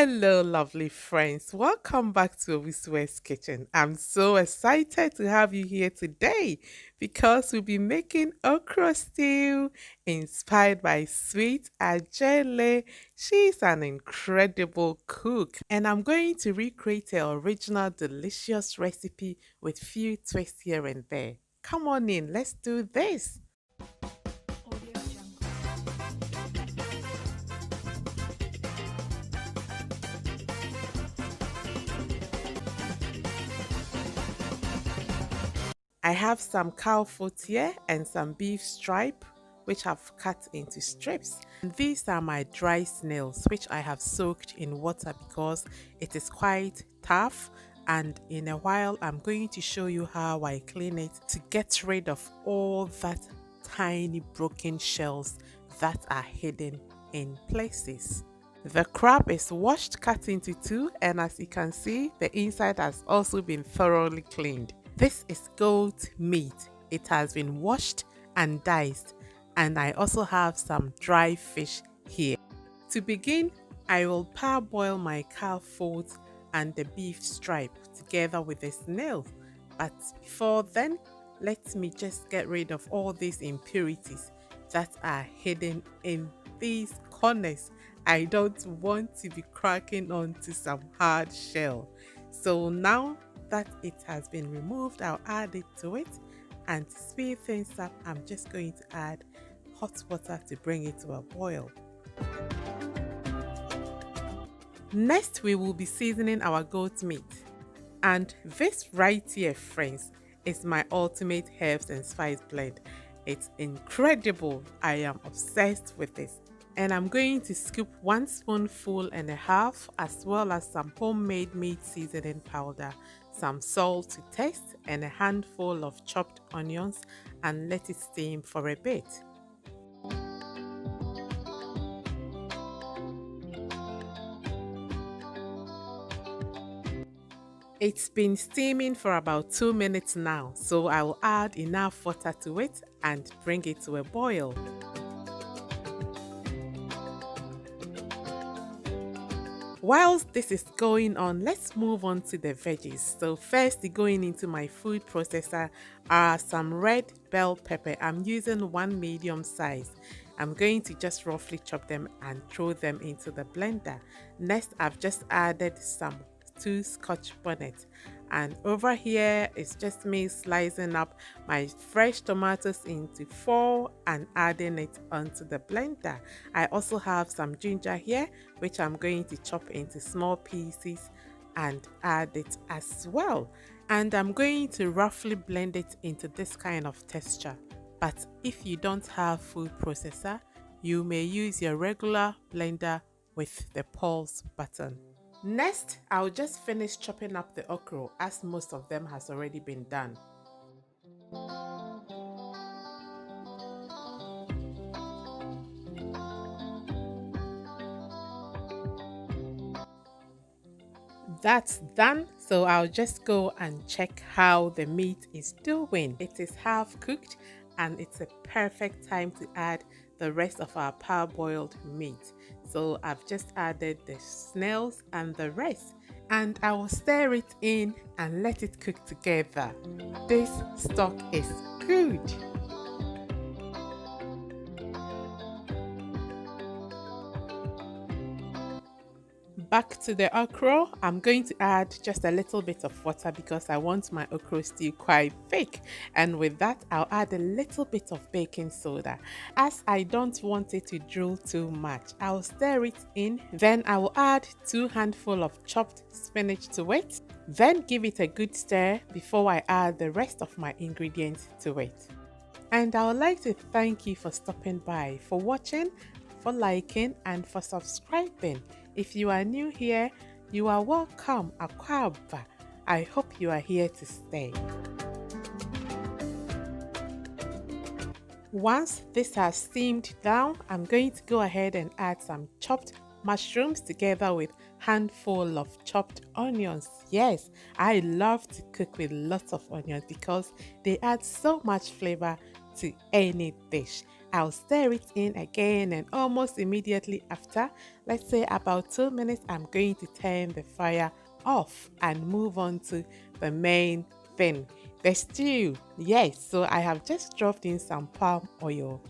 Hello, lovely friends. Welcome back to Owiswe's Kitchen. I'm so excited to have you here today because we'll be making okra stew inspired by sweet Adjeley. She's an incredible cook, and I'm going to recreate her original delicious recipe with few twists here and there. Come on in, let's do this. I have some cow foot here and some beef stripe, which I've cut into strips. And these are my dry snails, which I have soaked in water because it is quite tough. And in a while, I'm going to show you how I clean it to get rid of all that tiny broken shells that are hidden in places. The crab is washed, cut into two, and as you can see, the inside has also been thoroughly cleaned. This is goat meat. It has been washed and diced, and I also have some dry fish here. To begin, I will parboil my cow foot and the beef stripe together with the snail. But before then, let me just get rid of all these impurities that are hidden in these corners. I don't want to be cracking onto some hard shell. So now that it has been removed, I'll add it to it, and to speed things up, I'm just going to add hot water to bring it to a boil. Next, we will be seasoning our goat meat. And this right here, friends, is my ultimate herbs and spice blend. It's incredible. I am obsessed with this. And I'm going to scoop 1.5 spoonfuls as well as some homemade meat seasoning powder, some salt to taste, and a handful of chopped onions, and let it steam for a bit. It's been steaming for about 2 minutes now, so I will add enough water to it and bring it to a boil. Whilst this is going on, let's move on to the veggies. So first, going into my food processor are some red bell pepper. I'm using one medium size. I'm going to just roughly chop them and throw them into the blender. Next, I've just added some 2 scotch bonnets, and over here it's just me slicing up my fresh tomatoes into 4 and adding it onto the blender. I also have some ginger here, which I'm going to chop into small pieces and add it as well, and I'm going to roughly blend it into this kind of texture. But if you don't have food processor, you may use your regular blender with the pulse button. Next, I'll just finish chopping up the okra as most of them has already been done. That's done, so I'll just go and check how the meat is doing. It is half cooked and it's a perfect time to add the rest of our parboiled meat. So I've just added the snails and the rest, and I will stir it in and let it cook together. This stock is good. Back to the okra, I'm going to add just a little bit of water because I want my okra stew quite thick, and with that I'll add a little bit of baking soda as I don't want it to drool too much. I'll stir it in, then I will add 2 handfuls of chopped spinach to it, then give it a good stir before I add the rest of my ingredients to it. And I would like to thank you for stopping by, for watching, for liking, and for subscribing. If you are new here, you are welcome. Akwaba. I hope you are here to stay. Once this has steamed down, I'm going to go ahead and add some chopped mushrooms together with handful of chopped onions. Yes, I love to cook with lots of onions because they add so much flavor to any dish. I'll stir it in again, and almost immediately after, let's say about 2 minutes, I'm going to turn the fire off and move on to the main thing, the stew. Yes, so I have just dropped in some palm oil,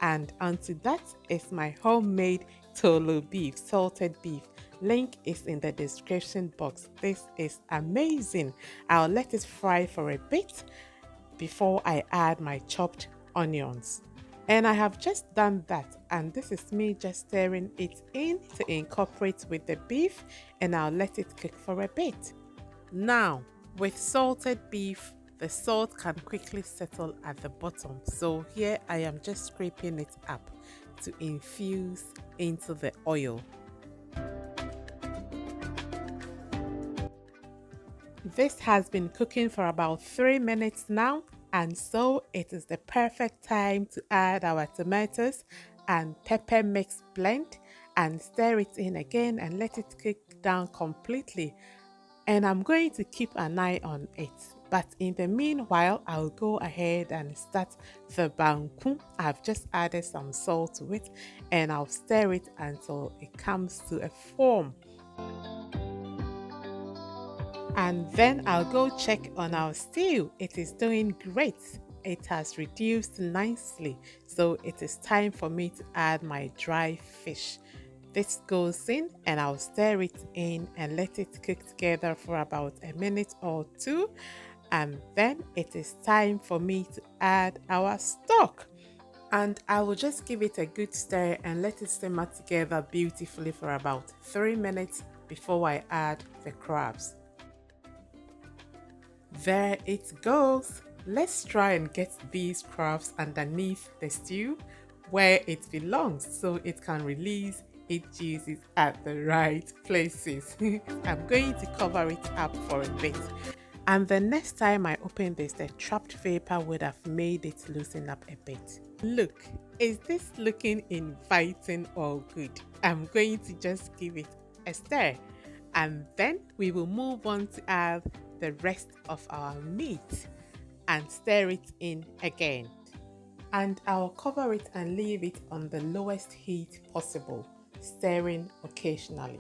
and onto that is my homemade tolo beef, salted beef. Link is in the description box. This is amazing. I'll let it fry for a bit before I add my chopped onions. And I have just done that, and this is me just stirring it in to incorporate with the beef, and I'll let it cook for a bit. Now, with salted beef, the salt can quickly settle at the bottom. So here I am just scraping it up to infuse into the oil. This has been cooking for about 3 minutes now, and so it is the perfect time to add our tomatoes and pepper mix blend and stir it in again and let it cook down completely. And I'm going to keep an eye on it. But in the meanwhile, I'll go ahead and start the banku. I've just added some salt to it, and I'll stir it until it comes to a form. And then I'll go check on our stew. It is doing great. It has reduced nicely. So it is time for me to add my dry fish. This goes in, and I'll stir it in and let it cook together for about a minute or two. And then it is time for me to add our stock. And I will just give it a good stir and let it simmer together beautifully for about 3 minutes before I add the crabs. There it goes. Let's try and get these crabs underneath the stew where it belongs so it can release its juices at the right places. I'm going to cover it up for a bit. And the next time I open this, the trapped vapor would have made it loosen up a bit. Look, is this looking inviting or good? I'm going to just give it a stir, and then we will move on to add the rest of our meat and stir it in again. And I'll cover it and leave it on the lowest heat possible, stirring occasionally.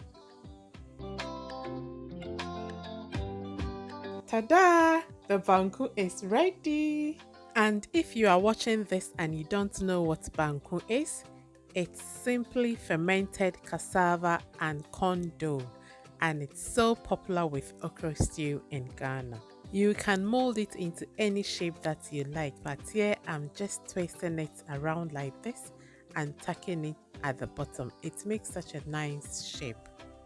Ta-da! The banku is ready! And if you are watching this and you don't know what banku is, it's simply fermented cassava and corn dough, and it's so popular with okra stew in Ghana. You can mold it into any shape that you like, but here I'm just twisting it around like this and tucking it at the bottom. It makes such a nice shape.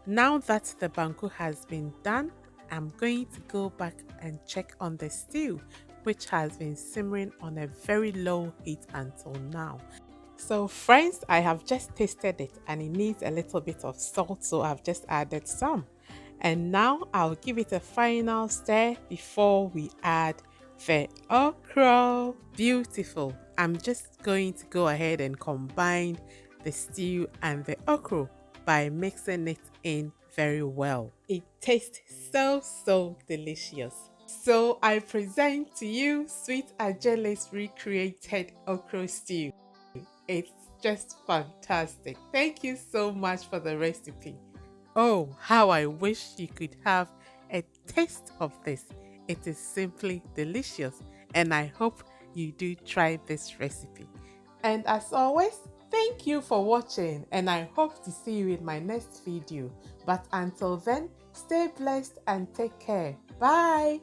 Now that the banku has been done, I'm going to go back and check on the stew, which has been simmering on a very low heat until now. So friends, I have just tasted it and it needs a little bit of salt, so I've just added some. And now I'll give it a final stir before we add the okra. Beautiful. I'm just going to go ahead and combine the stew and the okra by mixing it in very well. It tastes so delicious. So I present to you Sweet Adjeley's recreated okra stew. It's just fantastic. Thank you so much for the recipe. Oh, how I wish you could have a taste of this. It is simply delicious, and I hope you do try this recipe. And as always, thank you for watching, and I hope to see you in my next video. But until then, stay blessed and take care. Bye!